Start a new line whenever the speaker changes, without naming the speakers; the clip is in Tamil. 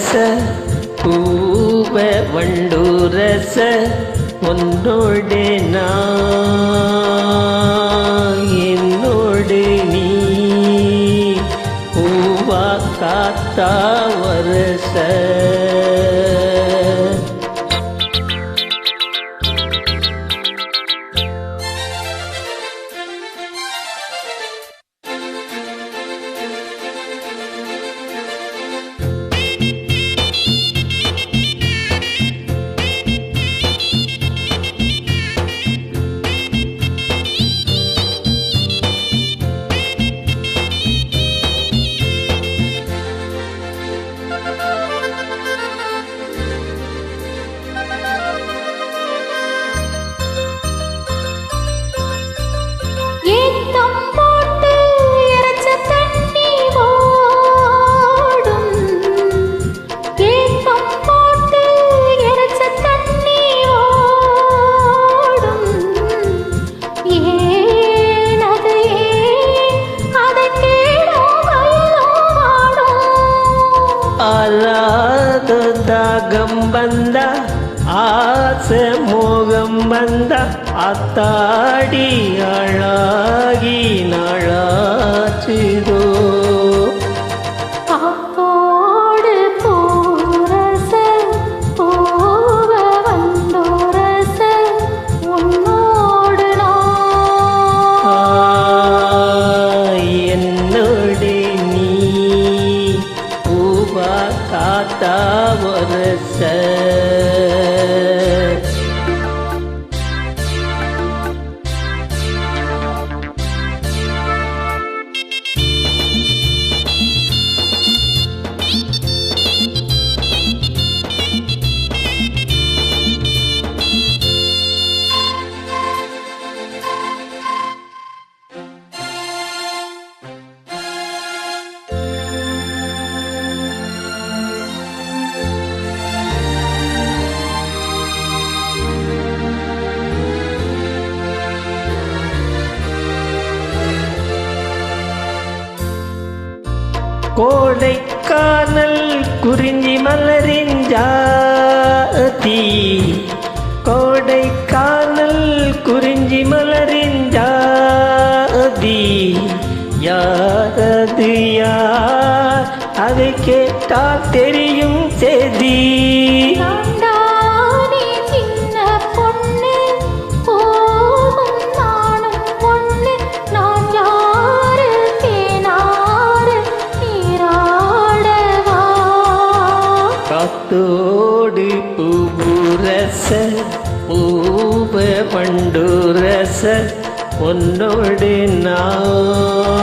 பூவரச பூவ வண்டுரச உன்னோடு நான் என்னோடு நீ பூவா காத்தா வரச தாகம் வந்த ஆசை மோகம் வந்த அத்தாடி அழாகி நாளாச்சுதோ
அப்போடு பூரச பூவ வண்டுரச உன்னோடு
என்னோடு நீ பூவா காத்தா வரச கோடைக்கானல் குறிஞ்சி மலரின் ஜாதி கோடைக்கானல் குறிஞ்சி மலரின் ஜாதி யாரது யார் அதை கேட்டால் தெரியும் செய்தி காத்தோடு பூரச பூவ வண்டுரச உன்னோடு நான்